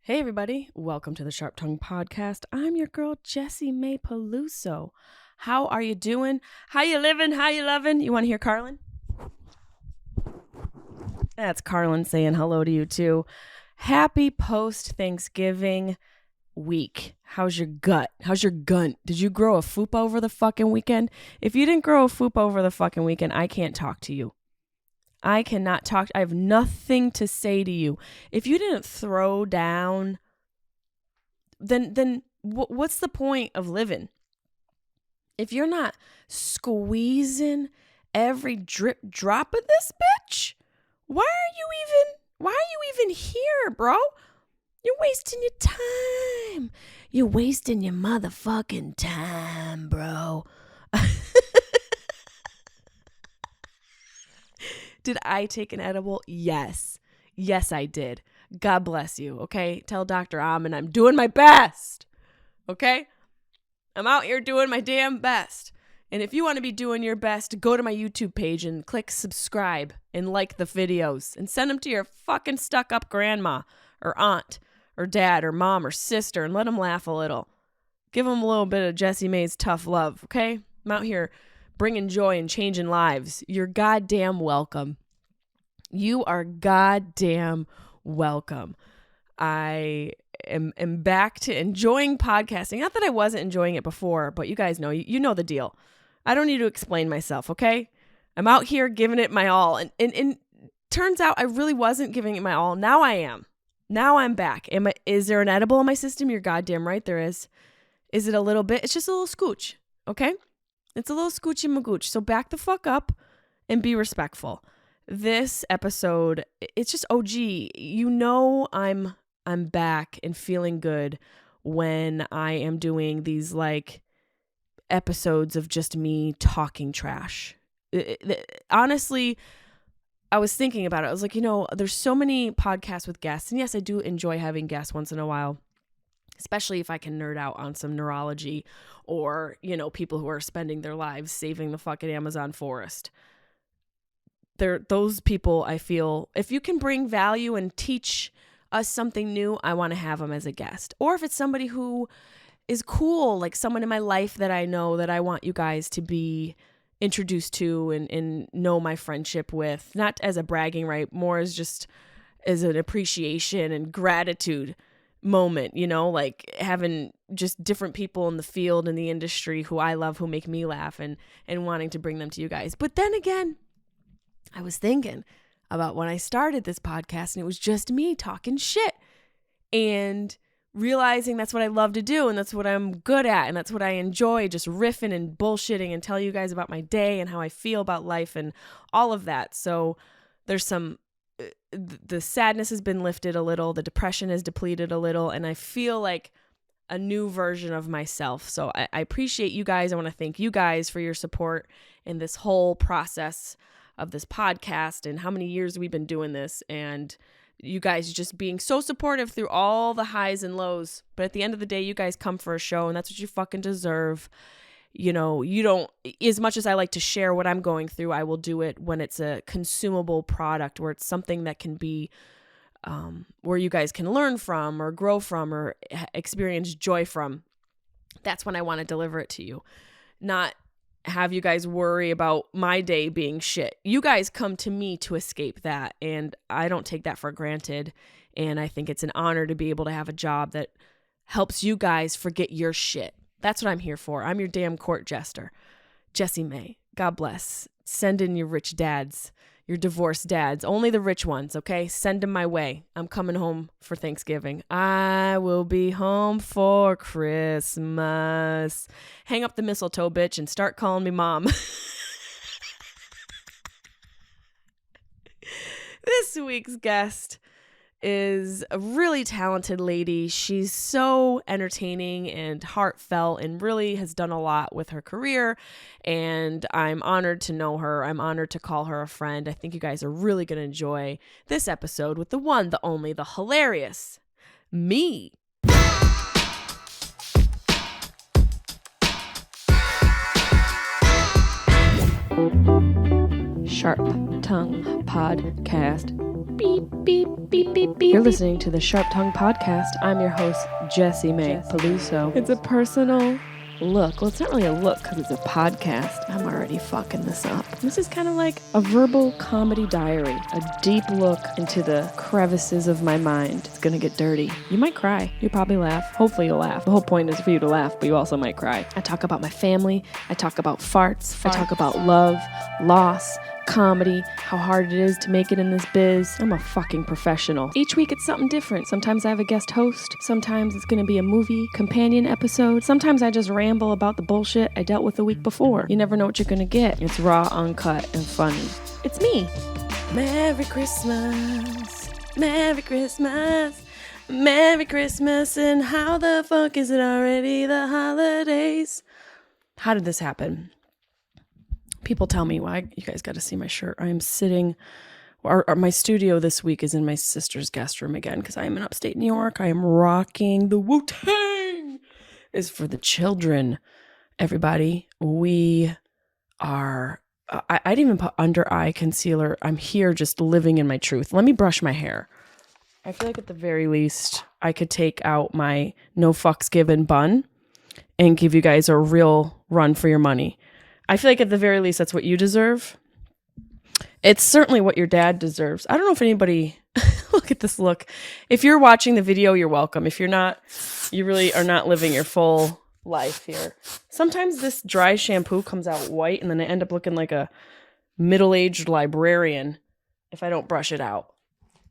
Hey everybody, welcome to the Sharp Tongue Podcast. I'm your girl Jessimae Peluso. How are you doing? How you living? How you loving? You want to hear Carlin? That's Carlin saying hello to you too. Happy post-Thanksgiving week. How's your gut? How's your gunt? Did you grow a fupa over the fucking weekend? If you didn't grow a fupa over the fucking weekend, I can't talk to you. I cannot talk. I have nothing to say to you. If you didn't throw down, then what's the point of living? If you're not squeezing every drip drop of this bitch, why are you even here, bro? You're wasting your time. You're wasting your motherfucking time, bro. Did I take an edible? Yes. Yes, I did. God bless you, okay? Tell Dr. Amen I'm doing my best, okay? I'm out here doing my damn best. And if you want to be doing your best, go to my YouTube page and click subscribe and like the videos and send them to your fucking stuck-up grandma or aunt or dad or mom or sister and let them laugh a little. Give them a little bit of Jessimae's tough love, okay? I'm out here bringing joy and changing lives. You're goddamn welcome. You are goddamn welcome. I am back to enjoying podcasting. Not that I wasn't enjoying it before, but you guys know, you know the deal. I don't need to explain myself, okay? I'm out here giving it my all. And turns out I really wasn't giving it my all. Now I am. Now I'm back. Is there an edible in my system? You're goddamn right there is. Is it a little bit? It's just a little scooch, okay? It's a little scoochy magooch. So back the fuck up and be respectful. This episode, it's just OG. You know I'm back and feeling good when I am doing these like episodes of just me talking trash. Honestly, I was thinking about it. I was like, there's so many podcasts with guests. And yes, I do enjoy having guests once in a while. Especially if I can nerd out on some neurology or, people who are spending their lives saving the fucking Amazon forest. Those people, I feel, if you can bring value and teach us something new, I want to have them as a guest. Or if it's somebody who is cool, like someone in my life that I know that I want you guys to be introduced to and know my friendship with, not as a bragging right, more as just as an appreciation and gratitude moment, like having just different people in the field and the industry who I love, who make me laugh and wanting to bring them to you guys. But then again, I was thinking about when I started this podcast and it was just me talking shit and realizing that's what I love to do and that's what I'm good at and that's what I enjoy, just riffing and bullshitting and tell you guys about my day and how I feel about life and all of that. So there's the sadness has been lifted a little, the depression is depleted a little, and I feel like a new version of myself. So I appreciate you guys. I want to thank you guys for your support in this whole process of this podcast and how many years we've been doing this, and you guys just being so supportive through all the highs and lows. But at the end of the day, you guys come for a show, and that's what you fucking deserve. You don't, as much as I like to share what I'm going through, I will do it when it's a consumable product, where it's something that can be, where you guys can learn from or grow from or experience joy from. That's when I want to deliver it to you. Not have you guys worry about my day being shit. You guys come to me to escape that, and I don't take that for granted. And I think it's an honor to be able to have a job that helps you guys forget your shit. That's what I'm here for. I'm your damn court jester. Jessimae, God bless. Send in your rich dads, your divorced dads, only the rich ones, okay? Send them my way. I'm coming home for Thanksgiving. I will be home for Christmas. Hang up the mistletoe, bitch, and start calling me mom. This week's guest is a really talented lady. She's so entertaining and heartfelt and really has done a lot with her career. And I'm honored to know her. I'm honored to call her a friend. I think you guys are really going to enjoy this episode with the one, the only, the hilarious me. Sharp Tongue Podcast. Beep, beep, beep, beep, beep. You're listening to the Sharp Tongue Podcast. I'm your host, Jessimae Peluso. It's a personal look. Well, it's not really a look because it's a podcast. I'm already fucking this up. This is kind of like a verbal comedy diary, a deep look into the crevices of my mind. It's gonna get dirty. You might cry. You probably laugh. Hopefully you'll laugh. The whole point is for you to laugh, but you also might cry. I talk about my family. I talk about farts. I talk about love, loss, comedy, how hard it is to make it in this biz. I'm a fucking professional. Each week it's something different. Sometimes I have a guest host. Sometimes it's going to be a movie companion episode. Sometimes I just ramble about the bullshit I dealt with the week before. You never know what you're going to get. It's raw, uncut, and funny. It's me. Merry Christmas. Merry Christmas. Merry Christmas. And how the fuck is it already the holidays? How did this happen? People tell me, why you guys got to see my shirt. I am sitting, my studio this week is in my sister's guest room again because I am in upstate New York. I am rocking the Wu-Tang. Is for the children. Everybody, we are, I didn't even put under eye concealer. I'm here just living in my truth. Let me brush my hair. I feel like at the very least, I could take out my no fucks given bun and give you guys a real run for your money. I feel like at the very least, that's what you deserve. It's certainly what your dad deserves. I don't know if anybody, look at this look. If you're watching the video, you're welcome. If you're not, you really are not living your full life here. Sometimes this dry shampoo comes out white and then I end up looking like a middle-aged librarian if I don't brush it out.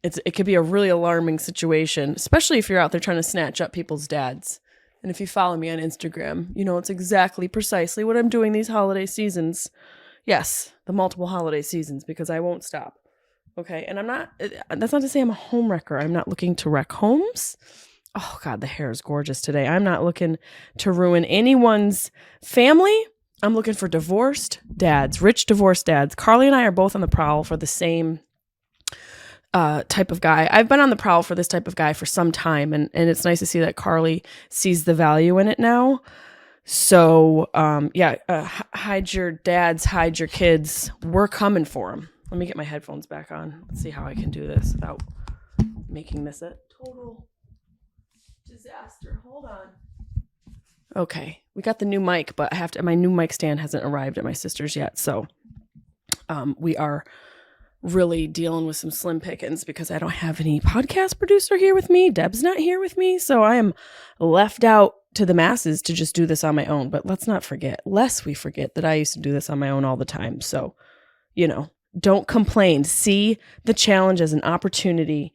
It could be a really alarming situation, especially if you're out there trying to snatch up people's dads. And if you follow me on Instagram, you know it's exactly precisely what I'm doing these holiday seasons. Yes, the multiple holiday seasons, because I won't stop. Okay, and that's not to say I'm a home wrecker. I'm not looking to wreck homes. Oh God, the hair is gorgeous today. I'm not looking to ruin anyone's family. I'm looking for divorced dads, rich divorced dads. Carly and I are both on the prowl for the same type of guy. I've been on the prowl for this type of guy for some time, and it's nice to see that Carly sees the value in it now. So, hide your dads, hide your kids. We're coming for them. Let me get my headphones back on. Let's see how I can do this without making this a total disaster. Hold on. Okay, we got the new mic, but my new mic stand hasn't arrived at my sister's yet. So, we are really dealing with some slim pickings because I don't have any podcast producer here with me. Deb's not here with me. So I am left out to the masses to just do this on my own. But let's not forget, lest we forget that I used to do this on my own all the time. So, don't complain. See the challenge as an opportunity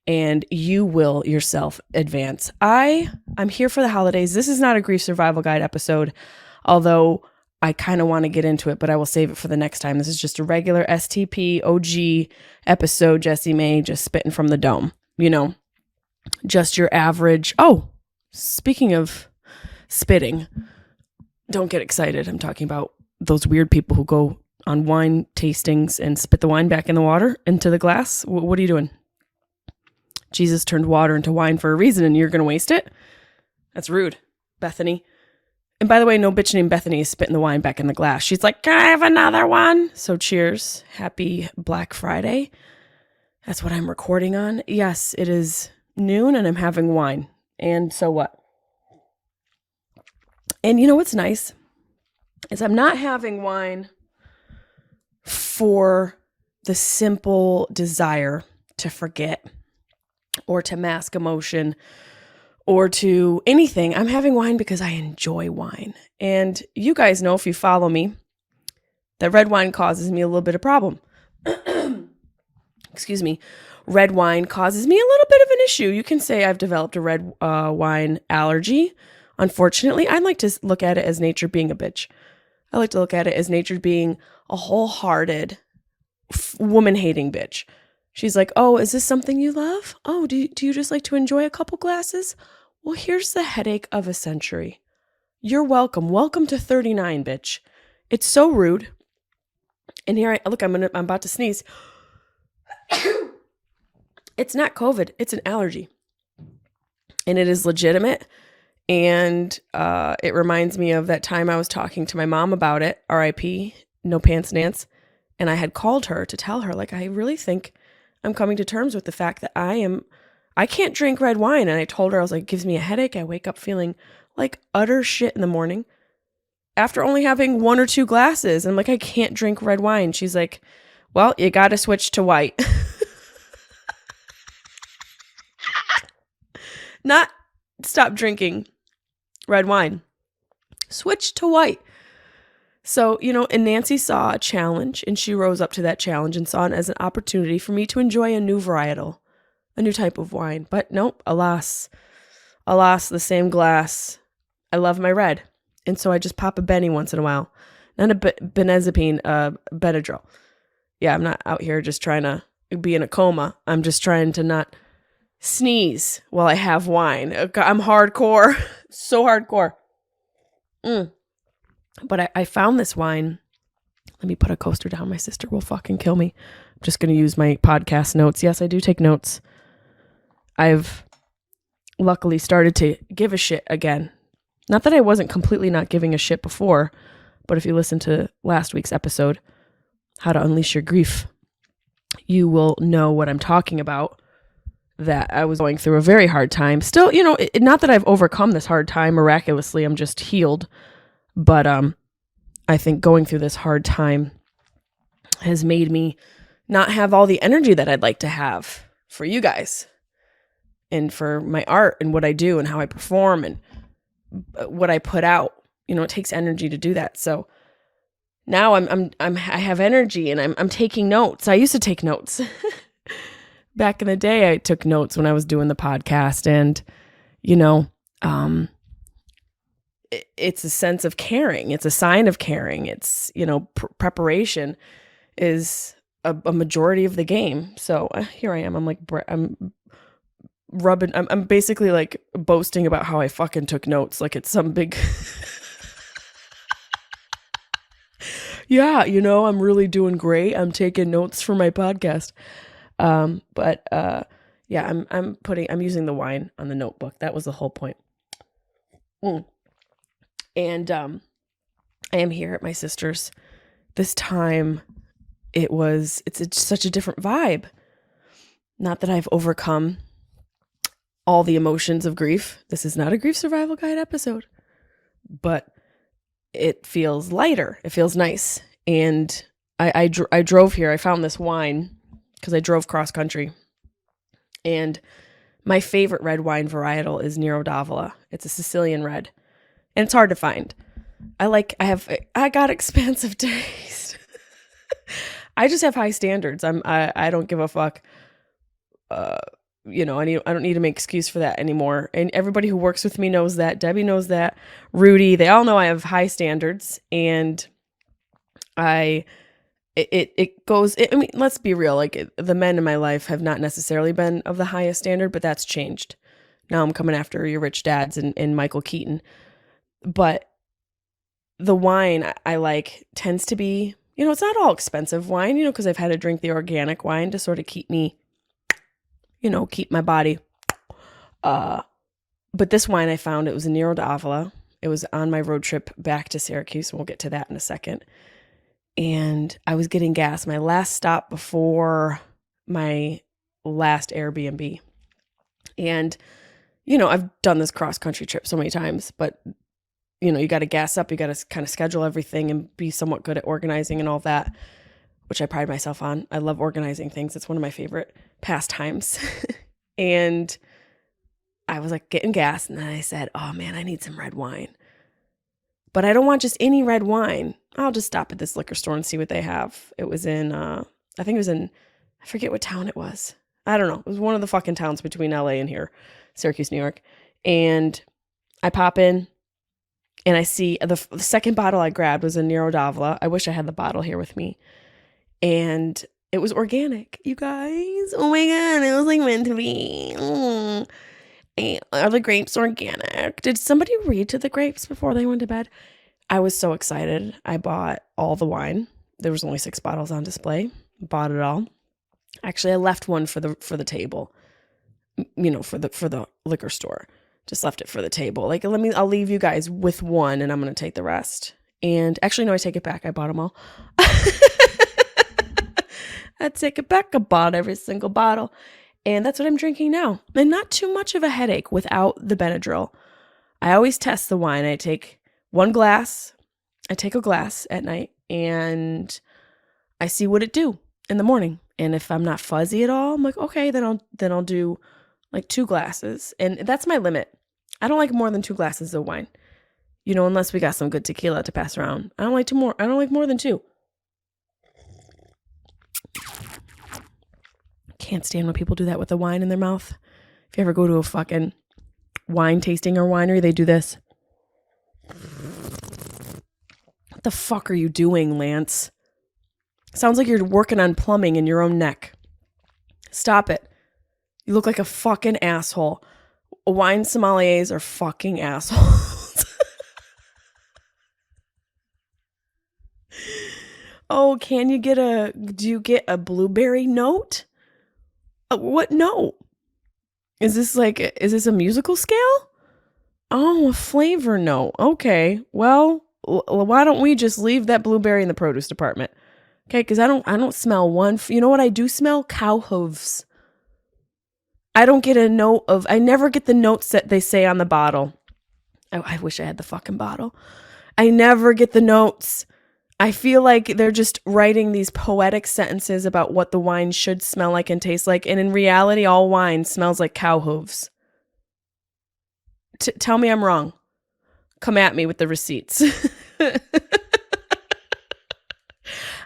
and you will yourself advance. I'm here for the holidays. This is not a grief survival guide episode, although I kind of want to get into it, but I will save it for the next time. This is just a regular STP OG episode, Jessimae, just spitting from the dome. Just your average. Oh, speaking of spitting, don't get excited. I'm talking about those weird people who go on wine tastings and spit the wine back in the water, into the glass. What are you doing? Jesus turned water into wine for a reason, and you're going to waste it? That's rude, Bethany. And by the way, no bitch named Bethany is spitting the wine back in the glass. She's like, can I have another one? So cheers. Happy Black Friday. That's what I'm recording on. Yes, it is noon and I'm having wine. And so what? And you know what's nice? Is I'm not having wine for the simple desire to forget or to mask emotion or to anything. I'm having wine because I enjoy wine. And you guys know, if you follow me, that red wine causes me a little bit of problem. Excuse me. Red wine causes me a little bit of an issue. You can say I've developed a red wine allergy. Unfortunately, I like to look at it as nature being a bitch. I like to look at it as nature being a wholehearted, woman-hating bitch. She's like, oh, is this something you love? Oh, do you just like to enjoy a couple glasses? Well, here's the headache of a century. You're welcome. Welcome to 39, bitch. It's so rude. And here I'm about to sneeze. It's not COVID. It's an allergy. And it is legitimate. And it reminds me of that time I was talking to my mom about it. R.I.P. No Pants Nance. And I had called her to tell her, like, I really think I'm coming to terms with the fact that I can't drink red wine. And I told her, I was like, it gives me a headache. I wake up feeling like utter shit in the morning after only having 1 or 2 glasses. I'm like, I can't drink red wine. She's like, well, you got to switch to white. Not stop drinking red wine. Switch to white. So, and Nancy saw a challenge, and she rose up to that challenge and saw it as an opportunity for me to enjoy a new varietal, a new type of wine. But nope, alas, the same glass. I love my red. And so I just pop a Benny once in a while. Not a Benazepine, Benadryl. Yeah, I'm not out here just trying to be in a coma. I'm just trying to not sneeze while I have wine. I'm hardcore. So hardcore. But I found this wine. Let me put a coaster down. My sister will fucking kill me. I'm just going to use my podcast notes. Yes, I do take notes. I've luckily started to give a shit again. Not that I wasn't completely not giving a shit before, but if you listen to last week's episode, How to Unleash Your Grief, you will know what I'm talking about, that I was going through a very hard time. Still, not that I've overcome this hard time miraculously, I'm just healed. But I think going through this hard time has made me not have all the energy that I'd like to have for you guys and for my art and what I do and how I perform and what I put out. It takes energy to do that. So now I have energy and I'm taking notes. I used to take notes. Back in the day, I took notes when I was doing the podcast, and it's a sense of caring. It's a sign of caring. It's, preparation is a majority of the game. So here I am. I'm I'm basically like boasting about how I fucking took notes. Like it's some big, yeah, I'm really doing great. I'm taking notes for my podcast. Yeah, I'm using the wine on the notebook. That was the whole point. And I am here at my sister's. This time it's such a different vibe. Not that I've overcome all the emotions of grief. This is not a grief survival guide episode, but it feels lighter. It feels nice. And I drove here. I found this wine because I drove cross country. And my favorite red wine varietal is Nero d'Avola. It's a Sicilian red. And it's hard to find. I got expensive taste. I just have high standards. I don't give a fuck. I don't need to make excuse for that anymore. And everybody who works with me knows that. Debbie knows that. Rudy, they all know I have high standards. And let's be real. Like the men in my life have not necessarily been of the highest standard, but that's changed. Now I'm coming after your rich dads and Michael Keaton. But the wine I like tends to be, it's not all expensive wine, because I've had to drink the organic wine to sort of keep me, keep my body. But this wine I found, it was a Nero d'Avola. It was on my road trip back to Syracuse, and we'll get to that in a second. And I was getting gas, my last stop before my last Airbnb. And, I've done this cross-country trip so many times, but, you got to gas up. You got to kind of schedule everything and be somewhat good at organizing and all that, which I pride myself on. I love organizing things. It's one of my favorite pastimes. And I was like getting gas, and then I said, oh man, I need some red wine. But I don't want just any red wine. I'll just stop at this liquor store and see what they have. It was in, I forget what town it was. I don't know. It was one of the fucking towns between LA and here, Syracuse, New York. And I pop in and I see the second bottle I grabbed was a Nero d'Avola. I wish I had the bottle here with me. And it was organic, you guys. Oh my God, it was like meant to be. Are the grapes organic? Did somebody read to the grapes before they went to bed? I was so excited. I bought all the wine. There was only 6 bottles on display. Bought it all. Actually, I left one for the table. For the liquor store. Just left it for the table. Like, I'll leave you guys with one, and I'm gonna take the rest. And actually, no, I take it back. I bought them all. I'd take it back. I bought every single bottle. And that's what I'm drinking now. And not too much of a headache without the Benadryl. I always test the wine. I take a glass at night and I see what it do in the morning. And if I'm not fuzzy at all, I'm like, okay, then I'll do like 2 glasses. And that's my limit. I don't like more than 2 glasses of wine. Unless we got some good tequila to pass around. I don't like more than 2. Can't stand when people do that with the wine in their mouth. If you ever go to a fucking wine tasting or winery, they do this. What the fuck are you doing, Lance? Sounds like you're working on plumbing in your own neck. Stop it. You look like a fucking asshole. Wine sommeliers are fucking assholes. Oh, do you get a blueberry note? What note? Is this a musical scale? Oh, a flavor note. Okay. Well, why don't we just leave that blueberry in the produce department? Okay, because I don't smell one. You know what I do smell? Cow hooves. I never get the notes that they say on the bottle. Oh, I wish I had the fucking bottle. I never get the notes. I feel like they're just writing these poetic sentences about what the wine should smell like and taste like. And in reality, all wine smells like cow hooves. Tell me I'm wrong. Come at me with the receipts.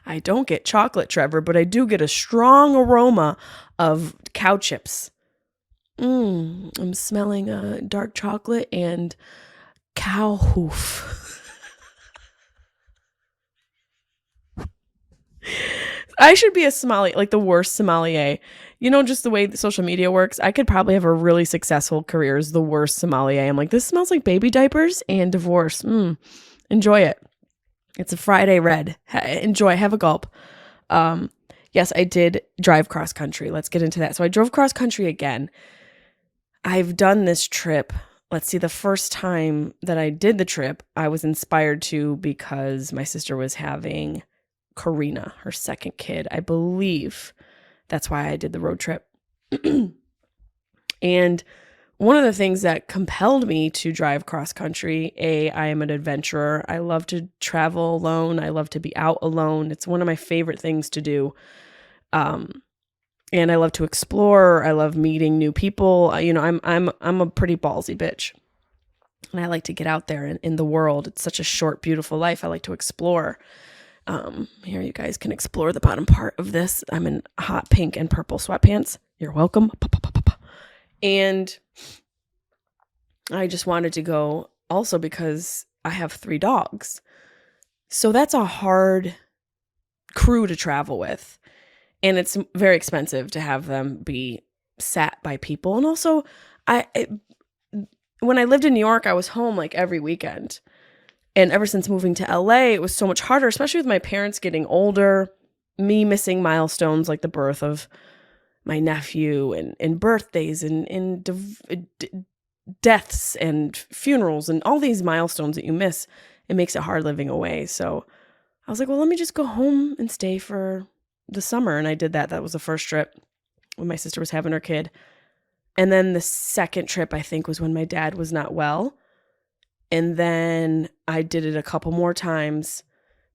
I don't get chocolate, Trevor, but I do get a strong aroma of cow chips. I'm smelling dark chocolate and cow hoof. I should be a sommelier, like the worst sommelier. Just the way that social media works, I could probably have a really successful career as the worst sommelier. I'm like, this smells like baby diapers and divorce. Enjoy it. It's a Friday red. Enjoy. Have a gulp. Yes, I did drive cross country. Let's get into that. So I drove cross country again. I've done this trip. Let's see, the first time that I did the trip, I was inspired to because my sister was having Karina, her second kid. I believe that's why I did the road trip. And one of the things that compelled me to drive cross country, I am an adventurer. I love to travel alone. I love to be out alone. It's one of my favorite things to do. And I love to explore. I love meeting new people. I'm a pretty ballsy bitch. And I like to get out there in the world. It's such a short, beautiful life. I like to explore. Here you guys can explore the bottom part of this. I'm in hot pink and purple sweatpants. You're welcome. And I just wanted to go also because I have 3 dogs. So that's a hard crew to travel with. And it's very expensive to have them be sat by people. And also, when I lived in New York, I was home like every weekend. And ever since moving to LA, it was so much harder, especially with my parents getting older, me missing milestones like the birth of my nephew and birthdays and deaths and funerals and all these milestones that you miss. It makes it hard living away. So I was like, well, let me just go home and stay for the summer. And I did that. That was the first trip when my sister was having her kid. And then the second trip, I think, was when my dad was not well. And then I did it a couple more times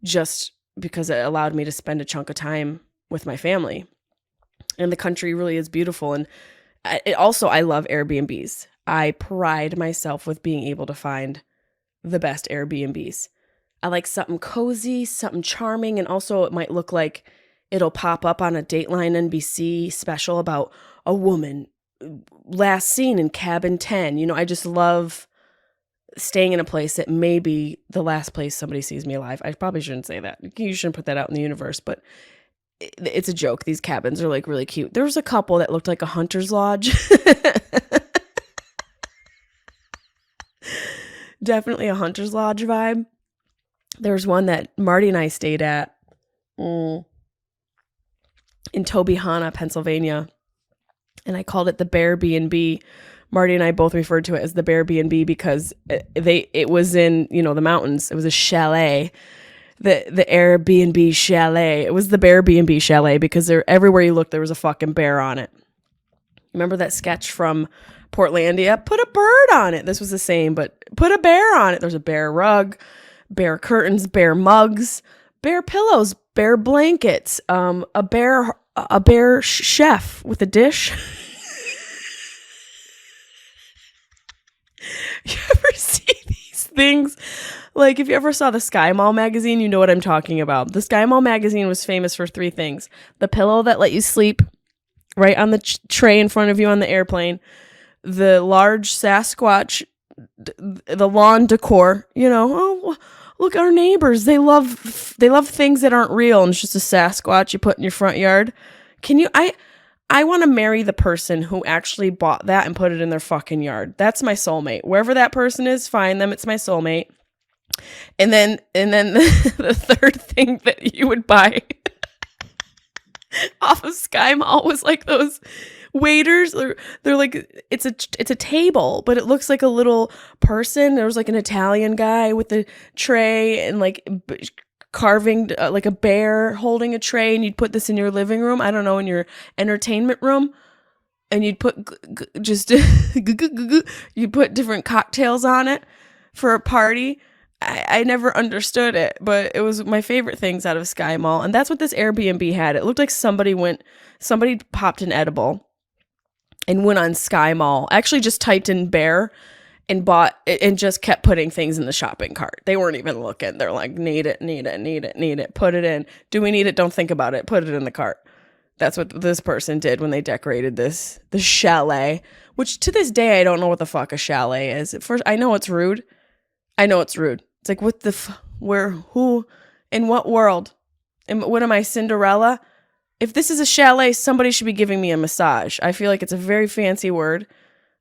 just because it allowed me to spend a chunk of time with my family. And the country really is beautiful. And I love Airbnbs. I pride myself with being able to find the best Airbnbs. I like something cozy, something charming. And also it might look like it'll pop up on a Dateline NBC special about a woman last seen in cabin 10. I just love staying in a place that may be the last place somebody sees me alive. I probably shouldn't say that. You shouldn't put that out in the universe, but it's a joke. These cabins are like really cute. There was a couple that looked like a hunter's lodge. Definitely a hunter's lodge vibe. There was one that Marty and I stayed at in Tobyhanna, Pennsylvania. And I called it the Bear B&B. Marty and I both referred to it as the Bear B&B because it was in, the mountains. It was a chalet the Airbnb chalet. It was the Airbnb chalet because everywhere you looked, there was a fucking bear on it. Remember that sketch from Portlandia? Put a bird on it. This was the same, but put a bear on it. There's a bear rug, bear curtains, bear mugs, bear pillows, bear blankets, a bear chef with a dish. You ever see these things? Like, if you ever saw the Skymall magazine, you know what I'm talking about. The Skymall magazine was famous for 3 things. The pillow that let you sleep right on the tray in front of you on the airplane. The large Sasquatch, the lawn decor. You know, oh, look, our neighbors, they love things that aren't real, and it's just a Sasquatch you put in your front yard. I want to marry the person who actually bought that and put it in their fucking yard. That's my soulmate. Wherever that person is, find them. It's my soulmate. And then the third thing that you would buy off of Skymall was like those waiters. They're like, it's a table, but it looks like a little person. There was like an Italian guy with a tray and like carving like a bear holding a tray, and you'd put this in your living room, I don't know, in your entertainment room, and you'd put you'd put different cocktails on it for a party. I never understood it, but it was my favorite things out of Skymall, and that's what this Airbnb had. It looked like somebody popped an edible and went on Skymall, actually just typed in bear and bought it and just kept putting things in the shopping cart. They weren't even looking. They're like, need it, put it in. Do we need it? Don't think about it. Put it in the cart. That's what this person did when they decorated the chalet, which to this day, I don't know what the fuck a chalet is. At first, I know it's rude. It's like, what the where, who, in what world? And what am I, Cinderella? If this is a chalet, somebody should be giving me a massage. I feel like it's a very fancy word.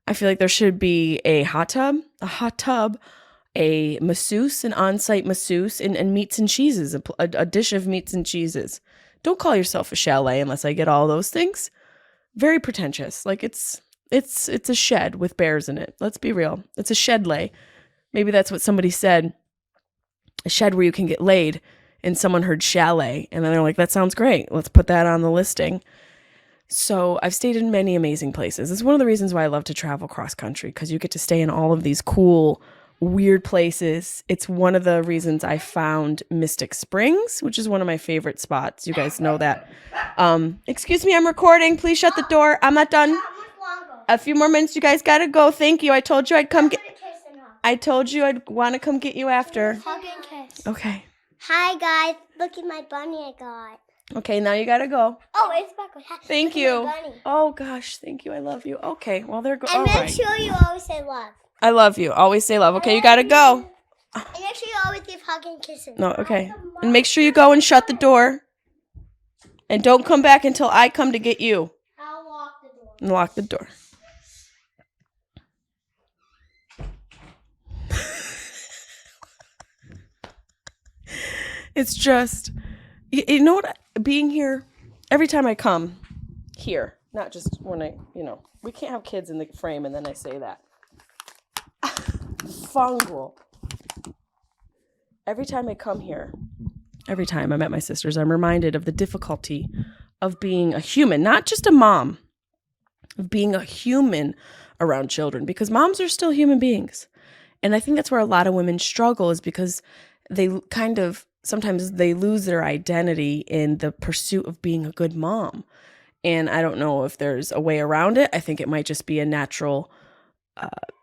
I feel like there should be a hot tub, a masseuse, an on-site masseuse, and meats and cheeses, a dish of meats and cheeses. Don't call yourself a chalet unless I get all those things. Very pretentious. Like it's a shed with bears in it. Let's be real. It's a shed lay. Maybe that's what somebody said. A shed where you can get laid, and someone heard chalet, and then they're like, that sounds great. Let's put that on the listing. So I've stayed in many amazing places. It's one of the reasons why I love to travel cross country, because you get to stay in all of these cool, weird places. It's one of the reasons I found Mystic Springs, which is one of my favorite spots. You guys know that. Excuse me, I'm recording. Please shut the door. I'm not done. A few more minutes. You guys got to go. Thank you. I told you I'd come get... I told you I'd want to come get you after. Hug and kiss. Okay. Hi, guys. Look at my bunny I got. Okay, now you got to go. Oh, it's back. Thank you. Oh, gosh. Thank you. I love you. Okay, well, there goes. And make sure you always say love. I love you. Always say love. Okay, you got to go. And make sure you always give hug and kisses. No, okay. And make sure you go and shut the door. And don't come back until I come to get you. I'll lock the door. And lock the door. It's just, you know what, being here, every time I come here, not just when we can't have kids in the frame and then I say that. Fungal. Every time I come here, every time I'm at my sister's, I'm reminded of the difficulty of being a human, not just a mom, of being a human around children, because moms are still human beings. And I think that's where a lot of women struggle, is because sometimes they lose their identity in the pursuit of being a good mom. And I don't know if there's a way around it. I think it might just be a natural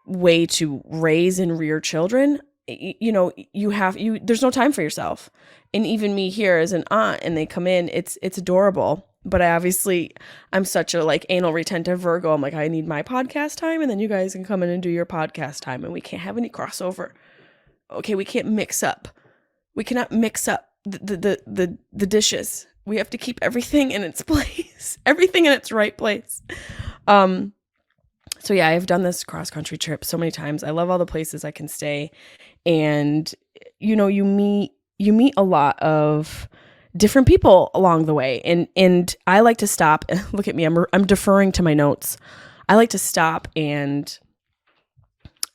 way to raise and rear children. There's no time for yourself. And even me here as an aunt, and they come in, it's adorable. But I'm such a anal retentive Virgo. I'm like, I need my podcast time, and then you guys can come in and do your podcast time, and we can't have any crossover. Okay, we can't mix up. We cannot mix up the dishes. We have to keep everything in its place, everything in its right place. So yeah, I've done this cross-country trip so many times. I love all the places I can stay. And, you meet a lot of different people along the way. And I like to stop. Look at me. I'm deferring to my notes. I like to stop and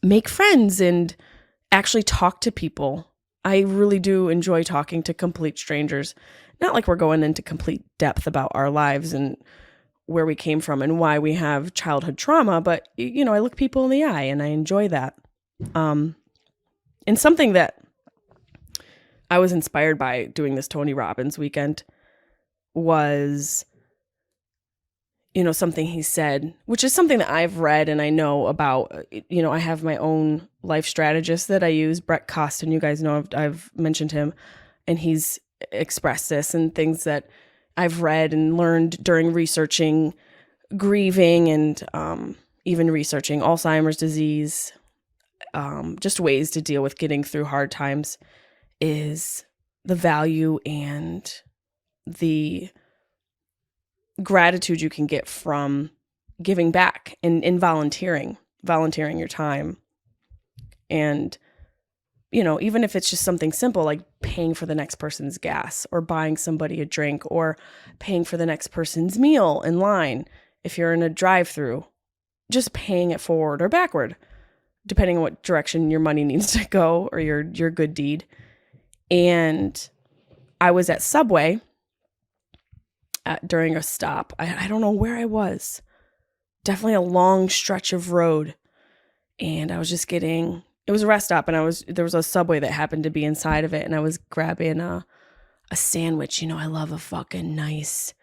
make friends and actually talk to people I really do enjoy talking to complete strangers. Not like we're going into complete depth about our lives and where we came from and why we have childhood trauma, but I look people in the eye and I enjoy that. And something that I was inspired by doing this Tony Robbins weekend was, something he said, which is something that I've read and I know about. I have my own life strategist that I use, Brett Costin. You guys know I've mentioned him, and he's expressed this and things that I've read and learned during researching grieving and even researching Alzheimer's disease, just ways to deal with getting through hard times, is the value and the gratitude you can get from giving back and volunteering your time. And, even if it's just something simple like paying for the next person's gas or buying somebody a drink or paying for the next person's meal in line. If you're in a drive-through, just paying it forward or backward, depending on what direction your money needs to go or your good deed. And I was at Subway during a stop. I don't know where I was. Definitely a long stretch of road. And I was just it was a rest stop, and there was a Subway that happened to be inside of it, and I was grabbing a sandwich. I love a nice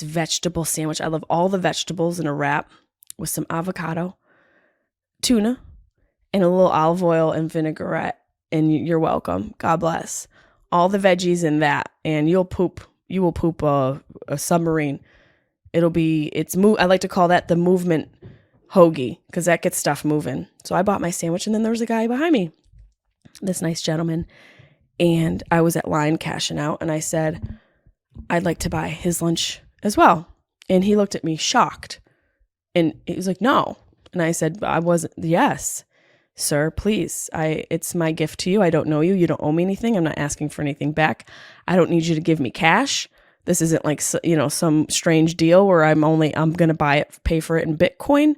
vegetable sandwich. I love all the vegetables in a wrap with some avocado, tuna, and a little olive oil and vinaigrette. And you're welcome. God bless. All the veggies in that, and you will poop a submarine. I like to call that the movement hoagie, because that gets stuff moving. So I bought my sandwich, and then there was a guy behind me, this nice gentleman, and I was at line cashing out, and I said, I'd like to buy his lunch as well. And he looked at me shocked, and he was like, no. And I said, yes, sir, please. It's my gift to you. I don't know you. You don't owe me anything. I'm not asking for anything back. I don't need you to give me cash. This isn't like, some strange deal where I'm going to pay for it in Bitcoin.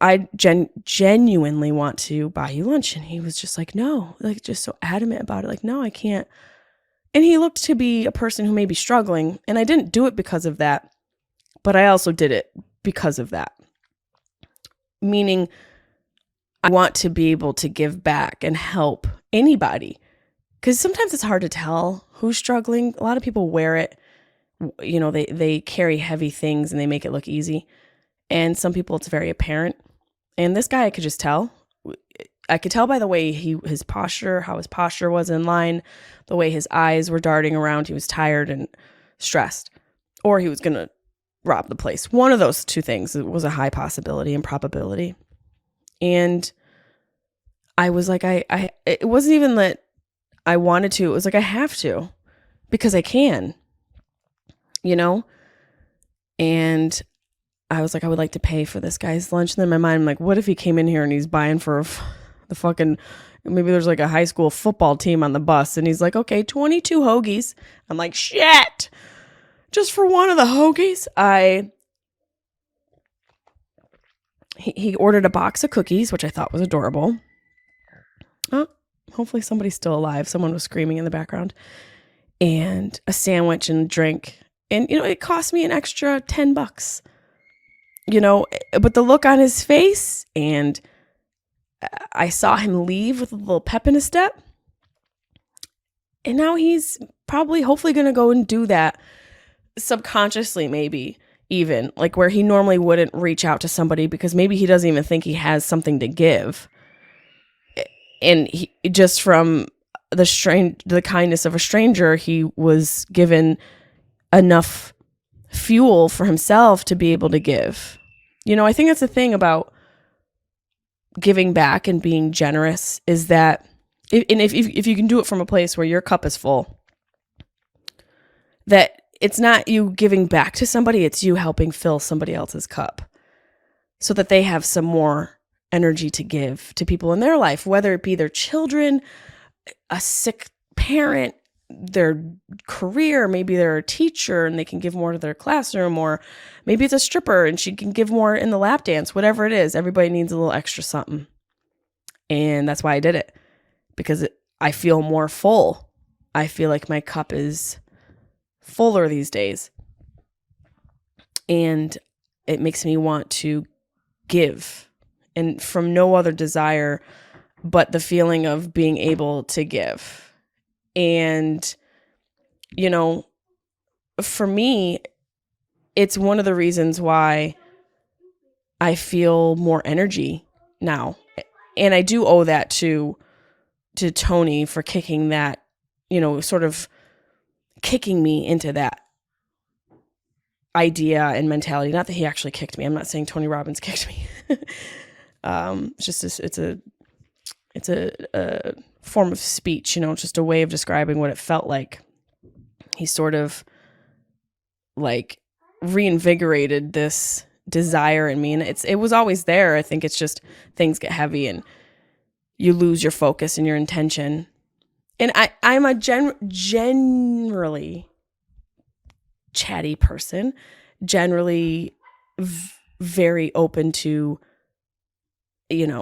I genuinely want to buy you lunch. And he was just like, no, like just so adamant about it. Like, no, I can't. And he looked to be a person who may be struggling. And I didn't do it because of that, but I also did it because of that. Meaning I want to be able to give back and help anybody. Because sometimes it's hard to tell who's struggling. A lot of people wear it. They carry heavy things and they make it look easy. And some people it's very apparent. And this guy, I could just tell. I could tell by the way how his posture was in line, the way his eyes were darting around. He was tired and stressed, or he was going to rob the place. One of those two things was a high possibility and probability. And I was like, it wasn't even that I wanted to. It was like, I have to, because I can, and I was like, I would like to pay for this guy's lunch. And then in my mind, I'm like, what if he came in here and he's buying for the fucking, maybe there's like a high school football team on the bus. And he's like, okay, 22 hoagies. I'm like, shit, just for one of the hoagies. He ordered a box of cookies, which I thought was adorable. Oh, hopefully somebody's still alive. Someone was screaming in the background. And a sandwich and drink. And, it cost me an extra $10. But the look on his face, and I saw him leave with a little pep in his step. And now he's hopefully going to go and do that subconsciously, maybe even like where he normally wouldn't reach out to somebody because maybe he doesn't even think he has something to give. And he, just from the kindness of a stranger, he was given enough fuel for himself to be able to give. I think that's the thing about giving back and being generous is that if you can do it from a place where your cup is full, that it's not you giving back to somebody, it's you helping fill somebody else's cup so that they have some more energy to give to people in their life, whether it be their children, a sick parent, their career, maybe they're a teacher and they can give more to their classroom, or maybe it's a stripper and she can give more in the lap dance, whatever it is. Everybody needs a little extra something. And that's why I did it, because I feel more full. I feel like my cup is fuller these days. And it makes me want to give. And from no other desire but the feeling of being able to give. And, you know, for me, it's one of the reasons why I feel more energy now. And I do owe that to Tony for kicking that, sort of kicking me into that idea and mentality. Not that he actually kicked me. I'm not saying Tony Robbins kicked me. It's just it's a form of speech, just a way of describing what it felt like. He sort of like reinvigorated this desire in me, and it was always there. I think it's just things get heavy and you lose your focus and your intention. And I'm a generally chatty person, generally very open to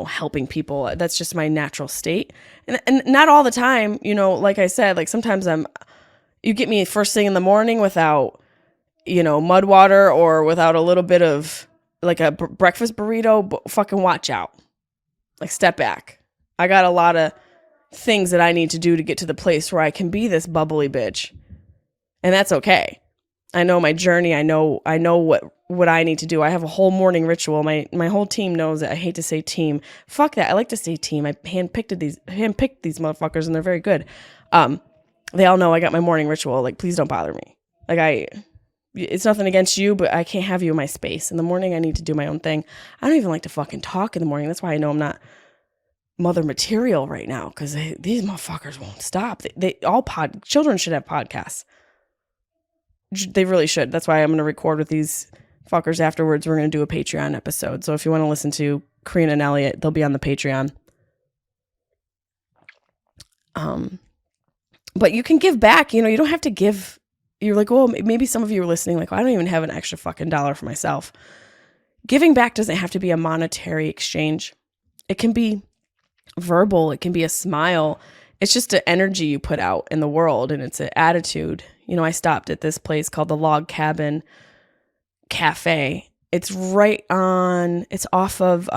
helping people. That's just my natural state. And not all the time, like I said, like sometimes you get me first thing in the morning without, mud water or without a little bit of like a breakfast burrito, fucking watch out. Like step back. I got a lot of things that I need to do to get to the place where I can be this bubbly bitch. And that's okay. I know my journey. I know what I need to do. I have a whole morning ritual. My whole team knows it. I hate to say team. Fuck that. I like to say team. I handpicked these motherfuckers, and they're very good. They all know I got my morning ritual. Like, please don't bother me. Like it's nothing against you, but I can't have you in my space. In the morning, I need to do my own thing. I don't even like to fucking talk in the morning. That's why I know I'm not mother material right now, because these motherfuckers won't stop. Children should have podcasts. They really should. That's why I'm going to record with these fuckers afterwards. We're going to do a Patreon episode. So if you want to listen to Karina and Elliot, they'll be on the Patreon. But you can give back. You don't have to give. You're like, oh, maybe some of you are listening like, I don't even have an extra fucking dollar for myself. Giving back doesn't have to be a monetary exchange. It can be verbal. It can be a smile. It's just an energy you put out in the world, and it's an attitude. I stopped at this place called the Log Cabin Cafe. It's it's off of,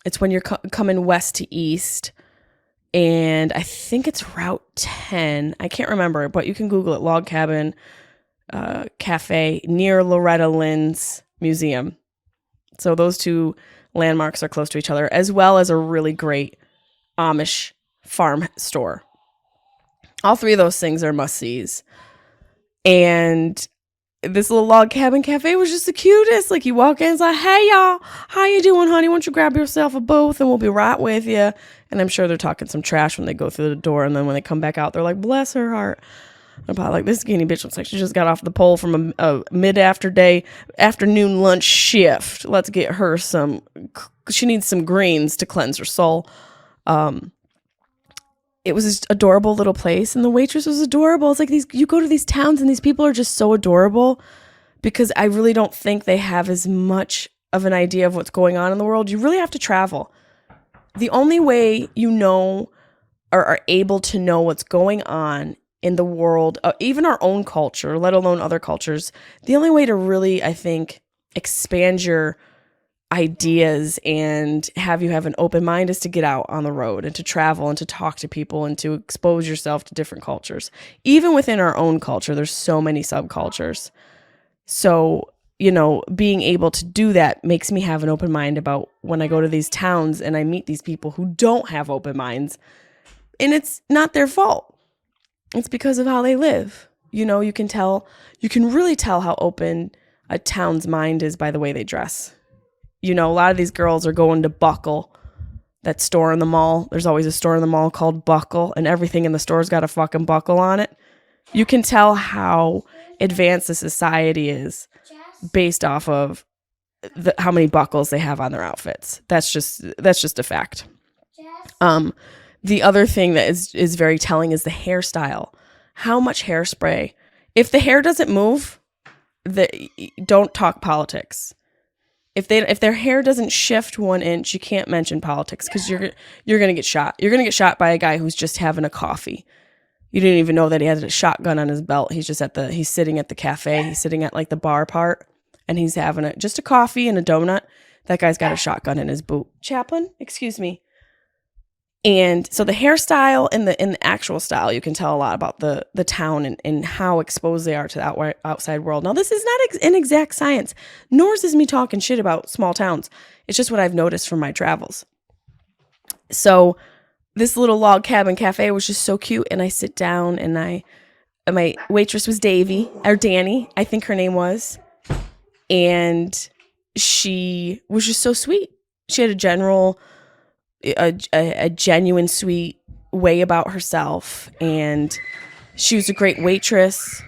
it's when you're coming west to east, and I think it's Route 10. I can't remember, but you can Google it, Log Cabin Cafe, near Loretta Lynn's museum. So those two landmarks are close to each other, as well as a really great Amish farm store. All three of those things are must-sees. And this little Log Cabin Cafe was just the cutest. Like, you walk in, it's like, hey, y'all, how you doing, honey? Why don't you grab yourself a booth and we'll be right with you. And I'm sure they're talking some trash when they go through the door. And then when they come back out, they're like, bless her heart. I'm probably like, this skinny bitch looks like she just got off the pole from a afternoon lunch shift. Let's get her she needs some greens to cleanse her soul. It was this adorable little place, and the waitress was adorable. It's like you go to these towns and these people are just so adorable, because I really don't think they have as much of an idea of what's going on in the world. You really have to travel. The only way or are able to know what's going on in the world, even our own culture, let alone other cultures, the only way to really, I think, expand your ideas and have you have an open mind is to get out on the road and to travel and to talk to people and to expose yourself to different cultures. Even within our own culture, there's so many subcultures. So, being able to do that makes me have an open mind about when I go to these towns and I meet these people who don't have open minds. And it's not their fault. It's because of how they live. You can really tell how open a town's mind is by the way they dress. A lot of these girls are going to Buckle, that store in the mall. There's always a store in the mall called Buckle, and everything in the store's got a fucking buckle on it. You can tell how advanced the society is based off of how many buckles they have on their outfits. That's just a fact. The other thing that is very telling is the hairstyle. How much hairspray? If the hair doesn't move, don't talk politics. If their hair doesn't shift 1 inch, you can't mention politics because you're gonna get shot. You're gonna get shot by a guy who's just having a coffee. You didn't even know that he had a shotgun on his belt. He's sitting at the cafe. He's sitting at like the bar part, and he's having just a coffee and a donut. That guy's got a shotgun in his boot. Chaplain, excuse me. And so the hairstyle and the actual style, you can tell a lot about the town and how exposed they are to the outside world. Now, this is not an exact science, nor is this me talking shit about small towns. It's just what I've noticed from my travels. So this little log cabin cafe was just so cute, and I sit down, and my waitress was Danny, I think her name was, and she was just so sweet. She had a genuine sweet way about herself, and she was a great waitress.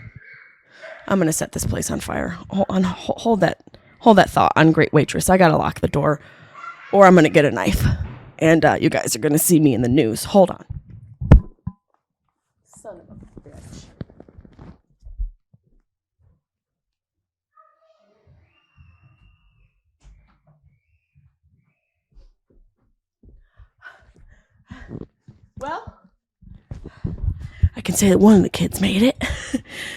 I'm gonna set this place on fire. Hold that thought on great waitress. I gotta lock the door, or I'm gonna get a knife, and you guys are gonna see me in the news. Hold on. Son of a bitch. Well, I can say that one of the kids made it.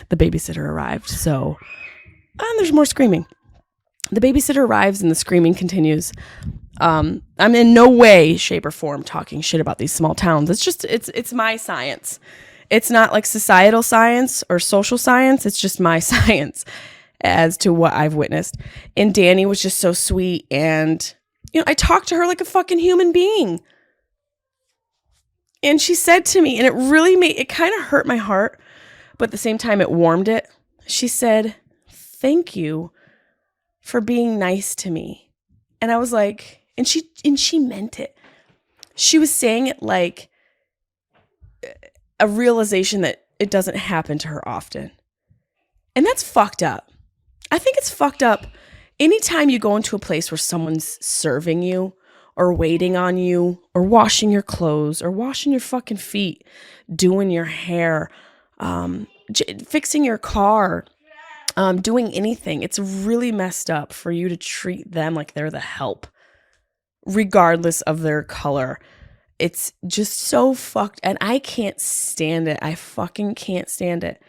The babysitter arrived, so there's more screaming. The babysitter arrives and the screaming continues. I'm in no way, shape, or form talking shit about these small towns. It's my science. It's not like societal science or social science. It's just my science as to what I've witnessed. And Danny was just so sweet, and I talked to her like a fucking human being. And she said to me, and it kind of hurt my heart, but at the same time it warmed it. She said, "Thank you for being nice to me." And I was like, and she meant it. She was saying it like a realization that it doesn't happen to her often. And that's fucked up. I think it's fucked up anytime you go into a place where someone's serving you, or waiting on you, or washing your clothes, or washing your fucking feet, doing your hair, fixing your car, doing anything. It's really messed up for you to treat them like they're the help, regardless of their color. It's just so fucked, and I can't stand it. I fucking can't stand it.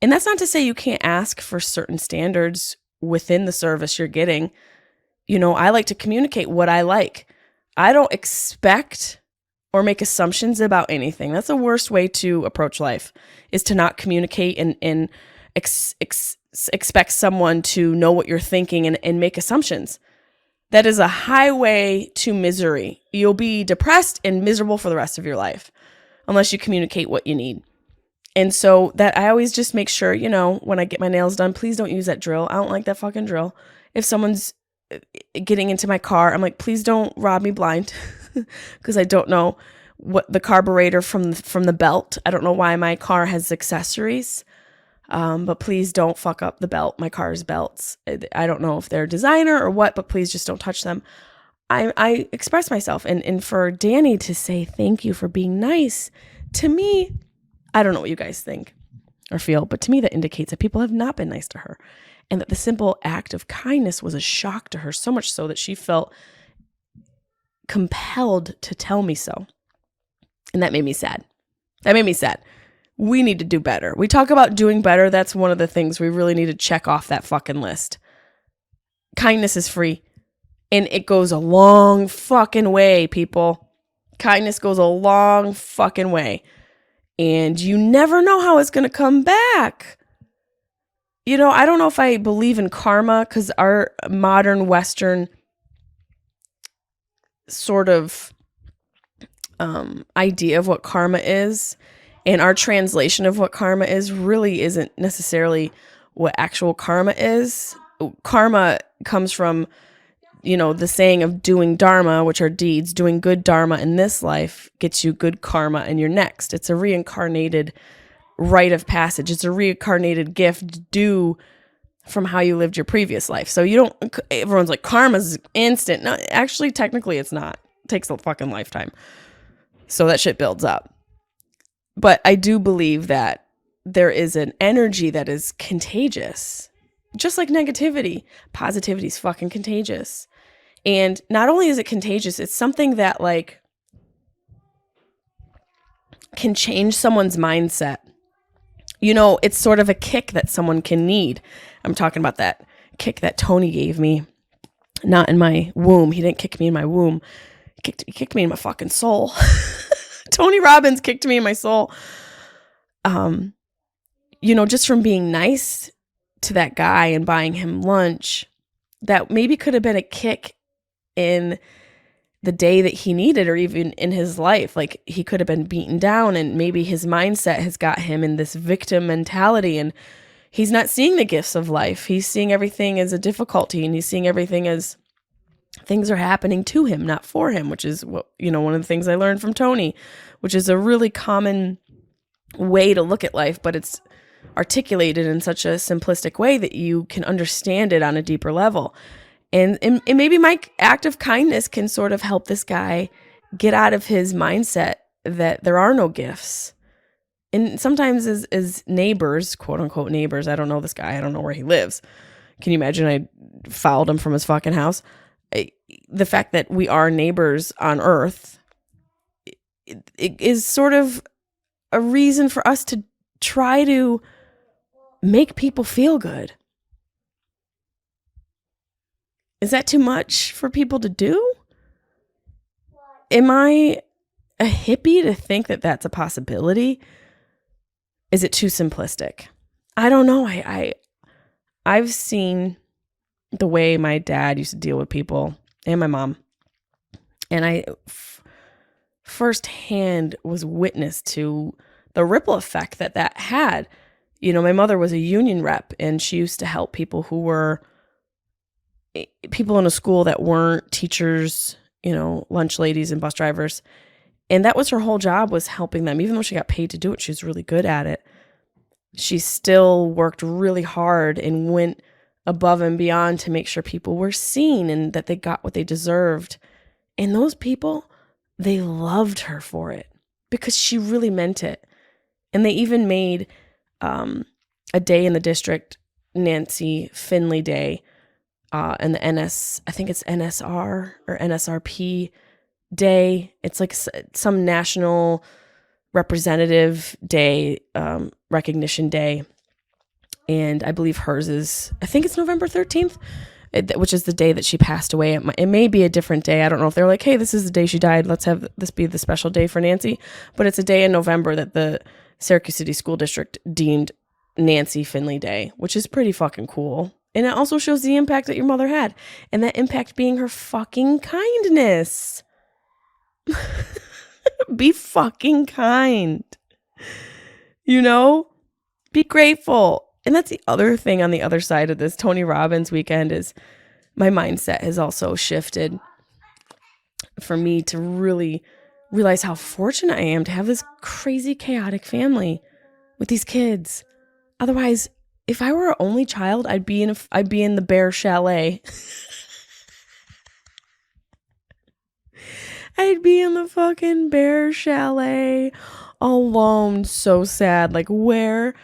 And that's not to say you can't ask for certain standards within the service you're getting. I like to communicate what I like. I don't expect or make assumptions about anything. That's the worst way to approach life, is to not communicate and expect someone to know what you're thinking and make assumptions. That is a highway to misery. You'll be depressed and miserable for the rest of your life unless you communicate what you need. And so that I always just make sure, when I get my nails done, please don't use that drill. I don't like that fucking drill. If someone's getting into my car, I'm like, please don't rob me blind, because I don't know what the carburetor from the belt. I don't know why my car has accessories, but please don't fuck up the belt, my car's belts. I don't know if they're designer or what, but please just don't touch them. I express myself, and for Danny to say thank you for being nice to me, I don't know what you guys think or feel, but to me that indicates that people have not been nice to her. And that the simple act of kindness was a shock to her, so much so that she felt compelled to tell me so. And that made me sad. We need to do better. We talk about doing better. That's one of the things we really need to check off that fucking list. Kindness is free. And it goes a long fucking way, people. Kindness goes a long fucking way. And you never know how it's going to come back. I don't know if I believe in karma, because our modern Western sort of idea of what karma is, and our translation of what karma is, really isn't necessarily what actual karma is. Karma comes from, the saying of doing dharma, which are deeds. Doing good dharma in this life gets you good karma in your next. It's a reincarnated rite of passage. It's a reincarnated gift due from how you lived your previous life. So everyone's like, karma's instant. No, actually, technically it's not. It takes a fucking lifetime. So that shit builds up. But I do believe that there is an energy that is contagious. just like negativity, positivity is fucking contagious. And not only is it contagious, it's something that like can change someone's mindset. You know, it's sort of a kick that someone can need. I'm talking about that kick that Tony gave me, not in my womb. He didn't kick me in my womb. He kicked me in my fucking soul. Tony Robbins kicked me in my soul. You know, just from being nice to that guy and buying him lunch, that maybe could have been a kick in the day that he needed, or even in his life. Like, he could have been beaten down, and maybe his mindset has got him in this victim mentality, and he's not seeing the gifts of life. He's seeing everything as a difficulty, and he's seeing everything as things are happening to him, not for him, which is what, you know, one of the things I learned from Tony, which is a really common way to look at life, but it's articulated in such a simplistic way that you can understand it on a deeper level. And maybe my act of kindness can sort of help this guy get out of his mindset that there are no gifts. And sometimes as neighbors, quote unquote neighbors, I don't know this guy, I don't know where he lives. Can you imagine I followed him from his fucking house? The fact that we are neighbors on Earth, it is sort of a reason for us to try to make people feel good. Is that too much for people to do? Am I a hippie to think that that's a possibility? Is it too simplistic? I don't know. I've seen the way my dad used to deal with people, and my mom, and I firsthand was witness to the ripple effect that had. You know, my mother was a union rep, and she used to help people who were people in a school that weren't teachers, you know, lunch ladies and bus drivers. And that was her whole job, was helping them. Even though she got paid to do it, she was really good at it. She still worked really hard and went above and beyond to make sure people were seen and that they got what they deserved. And those people, they loved her for it because she really meant it. And they even made a day in the district, Nancy Finley Day, and the I think it's NSR or NSRP day. It's like some national representative day, recognition day. And I believe hers is, I think it's November 13th, which is the day that she passed away. It may be a different day. I don't know if they're like, hey, this is the day she died. Let's have this be the special day for Nancy. But it's a day in November that the Syracuse City School District deemed Nancy Finley Day, which is pretty fucking cool. And it also shows the impact that your mother had. And that impact being her fucking kindness. Be fucking kind. You know? Be grateful. And that's the other thing on the other side of this Tony Robbins weekend is my mindset has also shifted for me to really realize how fortunate I am to have this crazy, chaotic family with these kids. Otherwise, if I were an only child, I'd be in the Bear Chalet. I'd be in the fucking Bear Chalet alone, so sad. Like, where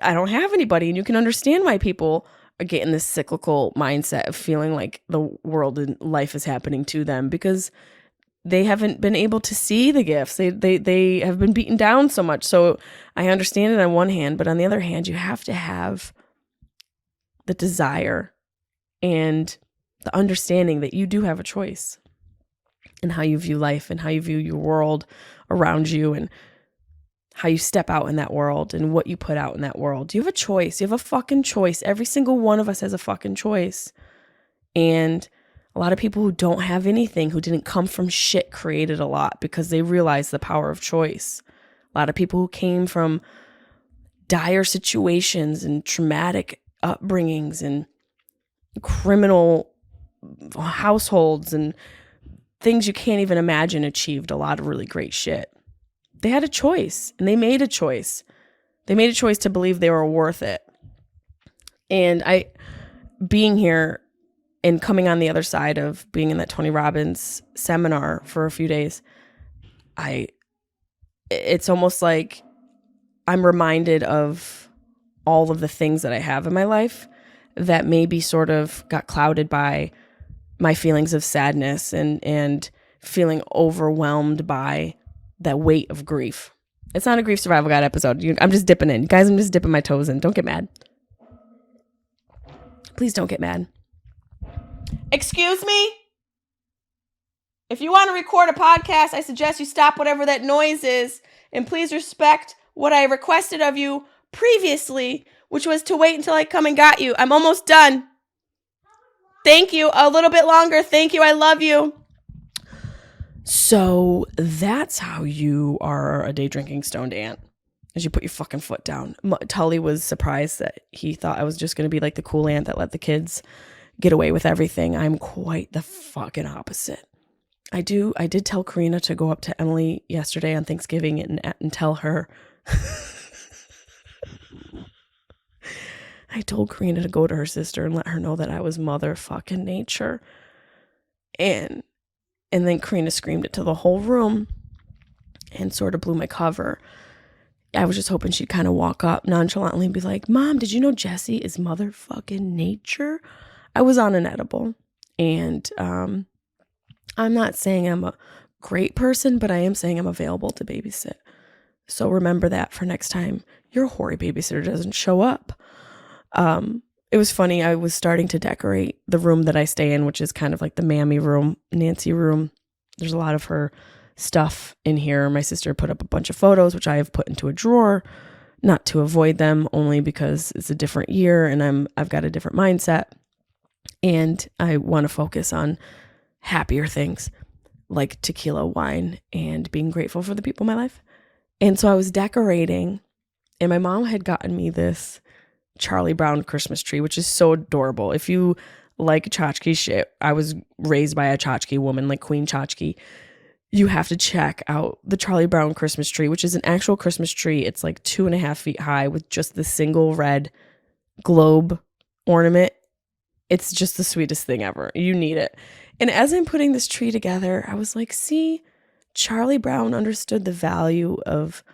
I don't have anybody, and you can understand why people are getting this cyclical mindset of feeling like the world and life is happening to them because they haven't been able to see the gifts. They have been beaten down so much. So I understand it on one hand, but on the other hand, you have to have the desire and the understanding that you do have a choice in how you view life and how you view your world around you and how you step out in that world and what you put out in that world. You have a choice. You have a fucking choice. Every single one of us has a fucking choice. And a lot of people who don't have anything, who didn't come from shit, created a lot because they realized the power of choice. A lot of people who came from dire situations and traumatic upbringings and criminal households and things you can't even imagine achieved a lot of really great shit. They had a choice, and they made a choice. They made a choice to believe they were worth it. And being here and coming on the other side of being in that Tony Robbins seminar for a few days, it's almost like I'm reminded of all of the things that I have in my life that maybe sort of got clouded by my feelings of sadness and feeling overwhelmed by that weight of grief. It's not a grief survival guide episode. I'm just dipping in. Guys, I'm just dipping my toes in. Don't get mad. Please don't get mad. Excuse me? If you want to record a podcast, I suggest you stop whatever that noise is and please respect what I requested of you previously, which was to wait until I come and got you. I'm almost done. Thank you. A little bit longer. Thank you. I love you. So that's how you are a day drinking stoned aunt, as you put your fucking foot down. Tully was surprised that he thought I was just going to be like the cool aunt that let the kids get away with everything. I'm quite the fucking opposite. I did tell Karina to go up to Emily yesterday on Thanksgiving and tell her. I told Karina to go to her sister and let her know that I was motherfucking nature. And then Karina screamed it to the whole room and sort of blew my cover. I was just hoping she'd kind of walk up nonchalantly and be like, Mom, did you know Jessie is motherfucking nature? I was on an edible. And I'm not saying I'm a great person, but I am saying I'm available to babysit. So remember that for next time your hoary babysitter doesn't show up. It was funny. I was starting to decorate the room that I stay in, which is kind of like the Mammy room, Nancy room. There's a lot of her stuff in here. My sister put up a bunch of photos, which I have put into a drawer, not to avoid them, only because it's a different year and I've got a different mindset. And I want to focus on happier things like tequila, wine, and being grateful for the people in my life. And so I was decorating, and my mom had gotten me this Charlie Brown Christmas tree, which is so adorable. If you like tchotchke shit, I was raised by a tchotchke woman, like Queen Tchotchke. You have to check out the Charlie Brown Christmas tree, which is an actual Christmas tree. It's like 2.5 feet high with just the single red globe ornament. It's just the sweetest thing ever. You need it. And as I'm putting this tree together, I was like, see, Charlie Brown understood the value of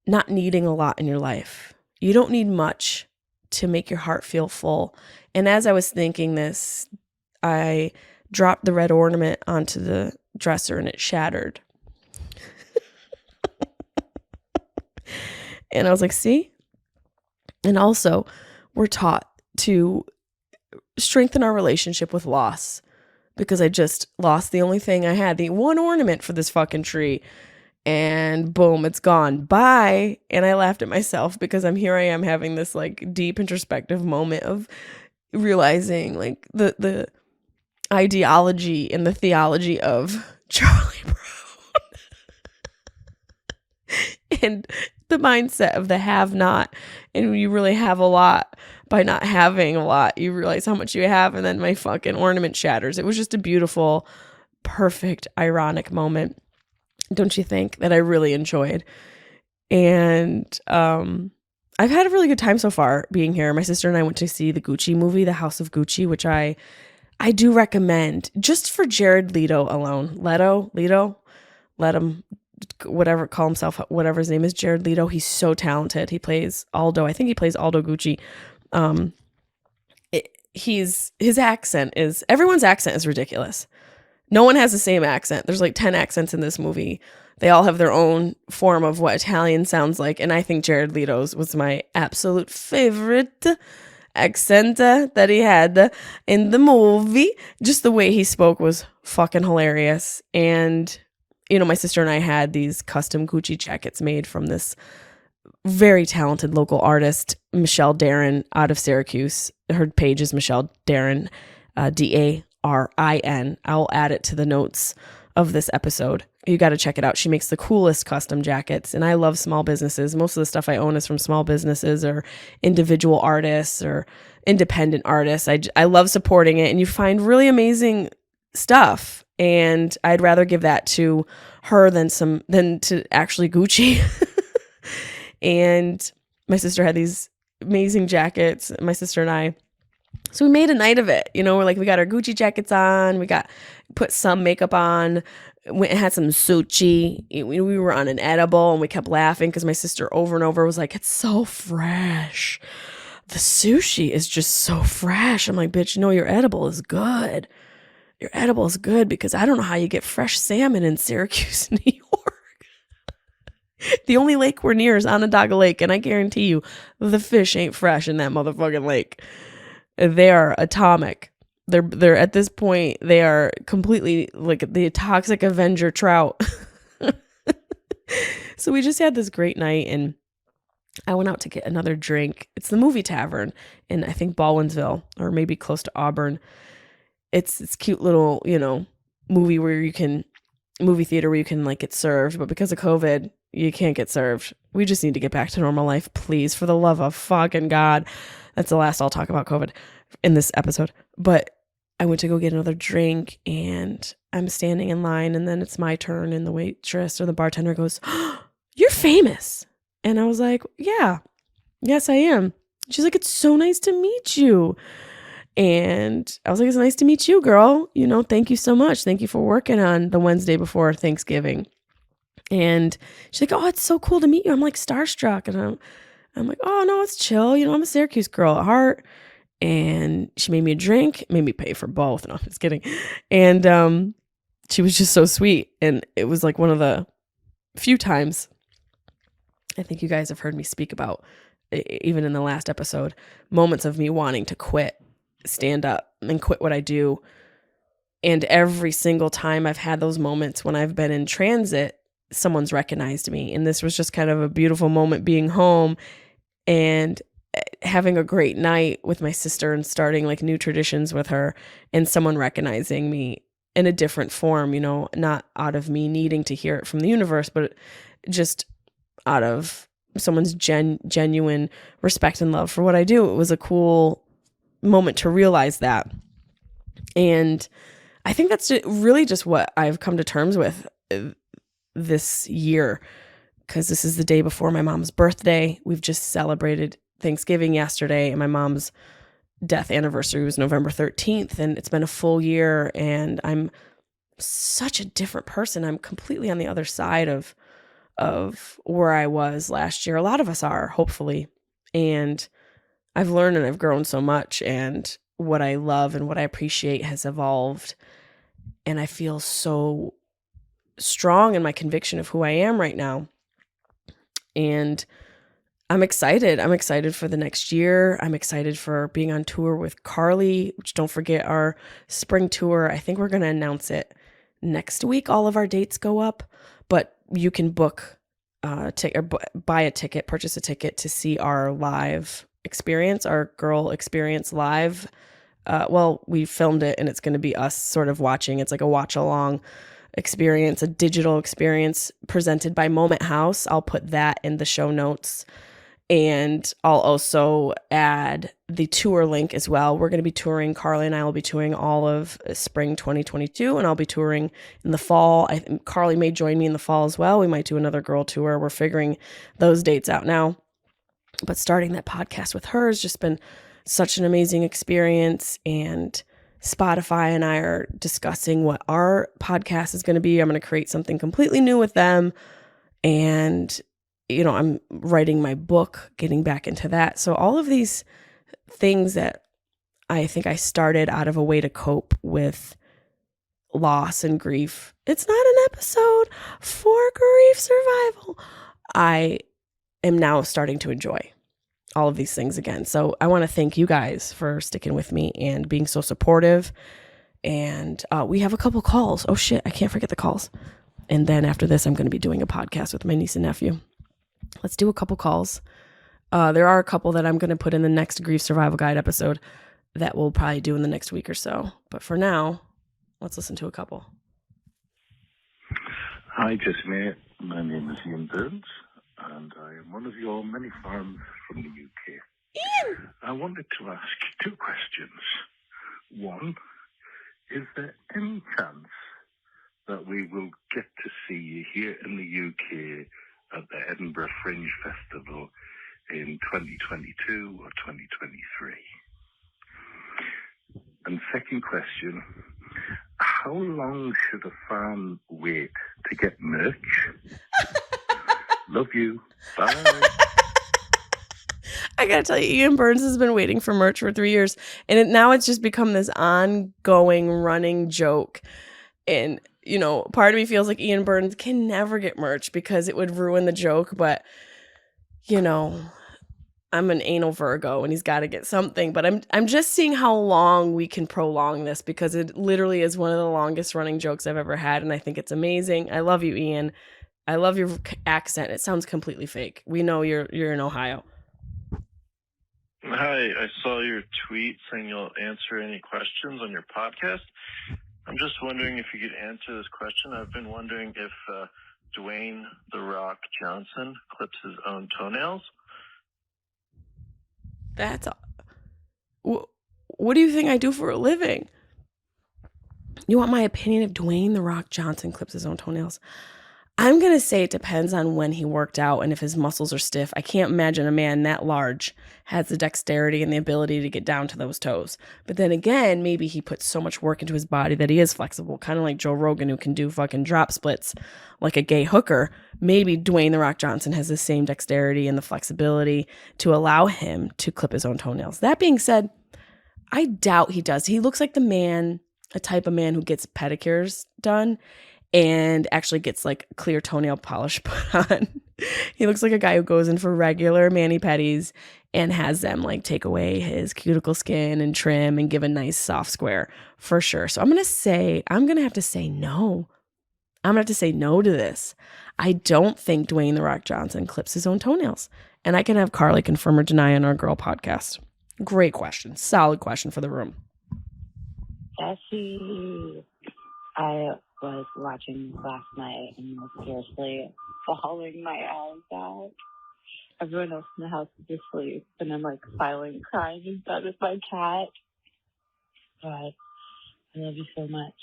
not needing a lot in your life. You don't need much to make your heart feel full. And as I was thinking this, I dropped the red ornament onto the dresser and it shattered. And I was like, see? And also, we're taught to strengthen our relationship with loss, because I just lost the only thing I had, the one ornament for this fucking tree. And boom, it's gone. Bye. And I laughed at myself because I am having this like deep introspective moment of realizing like the ideology and the theology of Charlie Brown and the mindset of the have not. And you really have a lot by not having a lot. You realize how much you have, and then my fucking ornament shatters. It was just a beautiful, perfect, ironic moment. Don't you think, that I really enjoyed? And I've had a really good time so far being here. My sister and I went to see the Gucci movie, The House of Gucci, which I do recommend just for Jared Leto alone. Leto, let him, whatever, call himself, whatever his name is, Jared Leto. He's so talented. He plays Aldo. I think he plays Aldo Gucci. His accent is, everyone's accent is ridiculous. No one has the same accent. There's like 10 accents in this movie. They all have their own form of what Italian sounds like. And I think Jared Leto's was my absolute favorite accent that he had in the movie. Just the way he spoke was fucking hilarious. And, you know, my sister and I had these custom Gucci jackets made from this very talented local artist, Michelle Darren, out of Syracuse. Her page is Michelle Darren, DARIN. I'll add it to the notes of this episode. You got to check it out. She makes the coolest custom jackets, and I love small businesses. Most of the stuff I own is from small businesses or individual artists or independent artists. I love supporting it, and you find really amazing stuff. And I'd rather give that to her than to actually Gucci. And my sister had these amazing jackets. My sister and I So we made a night of it. We're like, we got our Gucci jackets on. Put some makeup on. Went and had some sushi. We were on an edible and we kept laughing because my sister over and over was like, it's so fresh. The sushi is just so fresh. I'm like, bitch, your edible is good. Your edible is good because I don't know how you get fresh salmon in Syracuse, New York. The only lake we're near is Onondaga Lake, and I guarantee you the fish ain't fresh in that motherfucking lake. They are atomic. They're at this point, they are completely like the toxic Avenger trout. So we just had this great night, and I went out to get another drink. It's the Movie Tavern in, I think, Baldwinsville, or maybe close to Auburn. It's this cute little, movie theater where you can like get served, but because of COVID, you can't get served. We just need to get back to normal life, please, for the love of fucking God. That's the last I'll talk about COVID in this episode. But I went to go get another drink, and I'm standing in line, and then it's my turn, and the waitress or the bartender goes, oh, you're famous. And I was like, yeah, yes, I am. She's like, it's so nice to meet you. And I was like, it's nice to meet you, girl. Thank you so much. Thank you for working on the Wednesday before Thanksgiving. And she's like, oh, it's so cool to meet you. I'm like starstruck. And I'm like, oh, no, it's chill. I'm a Syracuse girl at heart. And she made me a drink, made me pay for both. No, I'm just kidding. And she was just so sweet. And it was like one of the few times I think you guys have heard me speak about, even in the last episode, moments of me wanting to quit, stand up and quit what I do. And every single time I've had those moments when I've been in transit, someone's recognized me. And this was just kind of a beautiful moment, being home and having a great night with my sister and starting like new traditions with her, and someone recognizing me in a different form, not out of me needing to hear it from the universe, but just out of someone's genuine respect and love for what I do. It was a cool moment to realize that. And I think that's really just what I've come to terms with this year, because this is the day before my mom's birthday. We've just celebrated Thanksgiving yesterday, and my mom's death anniversary was November 13th, and it's been a full year, and I'm such a different person. I'm completely on the other side of where I was last year. A lot of us are, hopefully. And I've learned and I've grown so much, and what I love and what I appreciate has evolved. And I feel so strong in my conviction of who I am right now. And I'm excited. I'm excited for the next year. I'm excited for being on tour with Carly, which, don't forget, our spring tour. I think we're going to announce it next week. All of our dates go up, but you can book buy a ticket, purchase a ticket to see our live experience, our girl experience live. We filmed it, and it's going to be us sort of watching. It's like a watch along experience, a digital experience presented by Moment House. I'll put that in the show notes. And I'll also add the tour link as well. We're going to be touring. Carly and I will be touring all of spring 2022, and I'll be touring in the fall. Carly may join me in the fall as well. We might do another girl tour. We're figuring those dates out now. But starting that podcast with her has just been such an amazing experience. And Spotify and I are discussing what our podcast is going to be. I'm going to create something completely new with them. And I'm writing my book, getting back into that. So all of these things that I think I started out of a way to cope with loss and grief. It's not an episode for grief survival. I am now starting to enjoy all of these things again. So I want to thank you guys for sticking with me and being so supportive. And we have a couple calls. Oh shit, I can't forget the calls. And then after this, I'm going to be doing a podcast with my niece and nephew. Let's do a couple calls. There are a couple that I'm going to put in the next Grief Survival Guide episode that we'll probably do in the next week or so. But for now, let's listen to a couple. Hi, Jessimae. My name is Ian Burns, and I am one of your many fans from the UK. Ian! I wanted to ask two questions. One, is there any chance that we will get to see you here in the UK at the Edinburgh Fringe Festival in 2022 or 2023? And second question, how long should a fan wait to get merch? Love you. Bye. I gotta tell you, Ian Burns has been waiting for merch for 3 years, and now it's just become this ongoing, running joke. And, you know, part of me feels like Ian Burns can never get merch because it would ruin the joke. But, you know, I'm an anal Virgo and he's got to get something. But I'm just seeing how long we can prolong this because it literally is one of the longest running jokes I've ever had. And I think it's amazing. I love you, Ian. I love your accent. It sounds completely fake. We know you're in Ohio. Hi, I saw your tweet saying you'll answer any questions on your podcast. I'm just wondering if you could answer this question. I've been wondering if Dwayne "The Rock" Johnson clips his own toenails. That's what do you think I do for a living? You want my opinion if Dwayne "The Rock" Johnson clips his own toenails? I'm going to say it depends on when he worked out and if his muscles are stiff. I can't imagine a man that large has the dexterity and the ability to get down to those toes. But then again, maybe he puts so much work into his body that he is flexible, kind of like Joe Rogan, who can do fucking drop splits like a gay hooker. Maybe Dwayne "The Rock" Johnson has the same dexterity and the flexibility to allow him to clip his own toenails. That being said, I doubt he does. He looks like a type of man who gets pedicures done and actually gets like clear toenail polish put on. He looks like a guy who goes in for regular mani-pedis and has them like take away his cuticle skin and trim and give a nice soft square for sure. So I'm going to have to say no. I'm going to have to say no to this. I don't think Dwayne "The Rock" Johnson clips his own toenails. And I can have Carly confirm or deny on our girl podcast. Great question. Solid question for the room. Jessie, I was watching last night and was seriously bawling my eyes out. Everyone else in the house is asleep, and I'm like silent crying in bed with my cat. But I love you so much.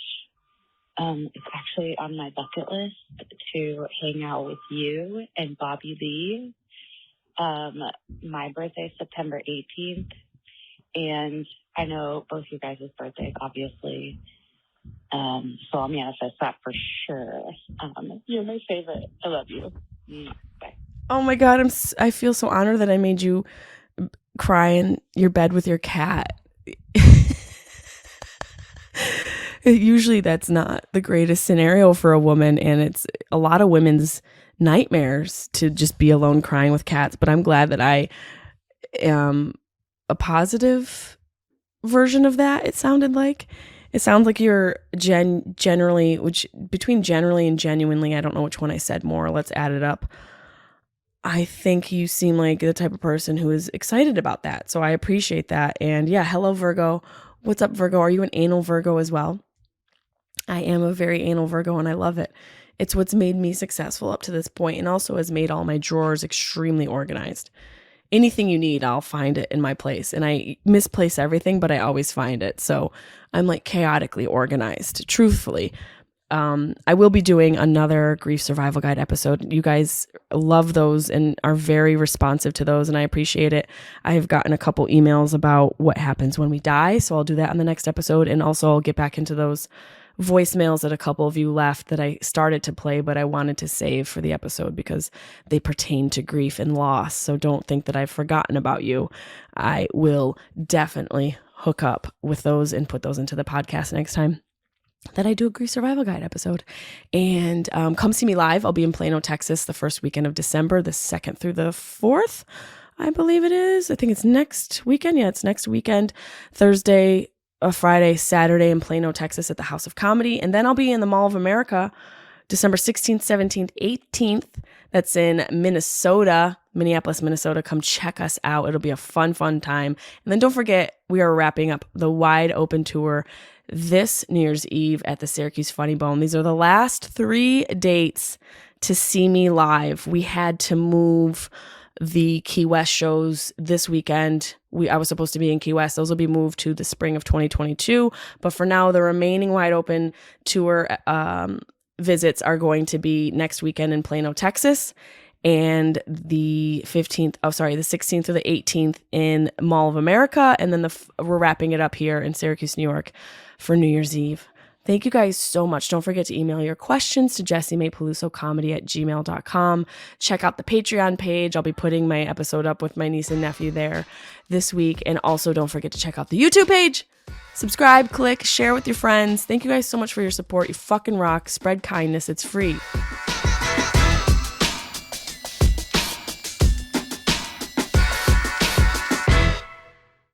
It's actually on my bucket list to hang out with you and Bobby Lee. My birthday is September 18th, and I know both you guys' birthdays, obviously. So I'll manifest that for sure. You're my favorite. I love you. Bye. Oh my God, I feel so honored that I made you cry in your bed with your cat. Usually that's not the greatest scenario for a woman, and it's a lot of women's nightmares to just be alone crying with cats. But I'm glad that I am a positive version of that. It sounds like you're generally, which between generally and genuinely, I don't know which one I said more. Let's add it up. I think you seem like the type of person who is excited about that. So I appreciate that. And yeah, hello, Virgo. What's up, Virgo? Are you an anal Virgo as well? I am a very anal Virgo, and I love it. It's what's made me successful up to this point, and also has made all my drawers extremely organized. Anything you need, I'll find it in my place. And I misplace everything, but I always find it. So I'm like chaotically organized, truthfully. I will be doing another grief survival guide episode. You guys love those and are very responsive to those, and I appreciate it. I have gotten a couple emails about what happens when we die, so I'll do that on the next episode. And also I'll get back into those voicemails that a couple of you left that I started to play, but I wanted to save for the episode because they pertain to grief and loss. So don't think that I've forgotten about you. I will definitely hook up with those and put those into the podcast next time that I do a grief survival guide episode. And come see me live. I'll be in Plano, Texas, the first weekend of December, the 2nd through the 4th, I believe it is. I think it's next weekend. Yeah, it's next weekend, Thursday, Friday, Saturday in Plano, Texas at the House of Comedy. And then I'll be in the Mall of America, December 16th, 17th, 18th. That's in Minnesota, Minneapolis, Minnesota. Come check us out. It'll be a fun time. And then don't forget, we are wrapping up the Wide Open Tour this New Year's Eve at the Syracuse Funny Bone. These are the last 3 dates to see me live. We had to move the Key West shows this weekend. I was supposed to be in Key West. Those will be moved to the spring of 2022. But for now, the remaining Wide Open Tour visits are going to be next weekend in Plano, Texas. and the 16th or the 18th in Mall of America. And then we're wrapping it up here in Syracuse, New York for New Year's Eve. Thank you guys so much. Don't forget to email your questions to jessimaepelusocomedy@gmail.com. Check out the Patreon page. I'll be putting my episode up with my niece and nephew there this week. And also don't forget to check out the YouTube page. Subscribe, click, share with your friends. Thank you guys so much for your support. You fucking rock. Spread kindness. It's free.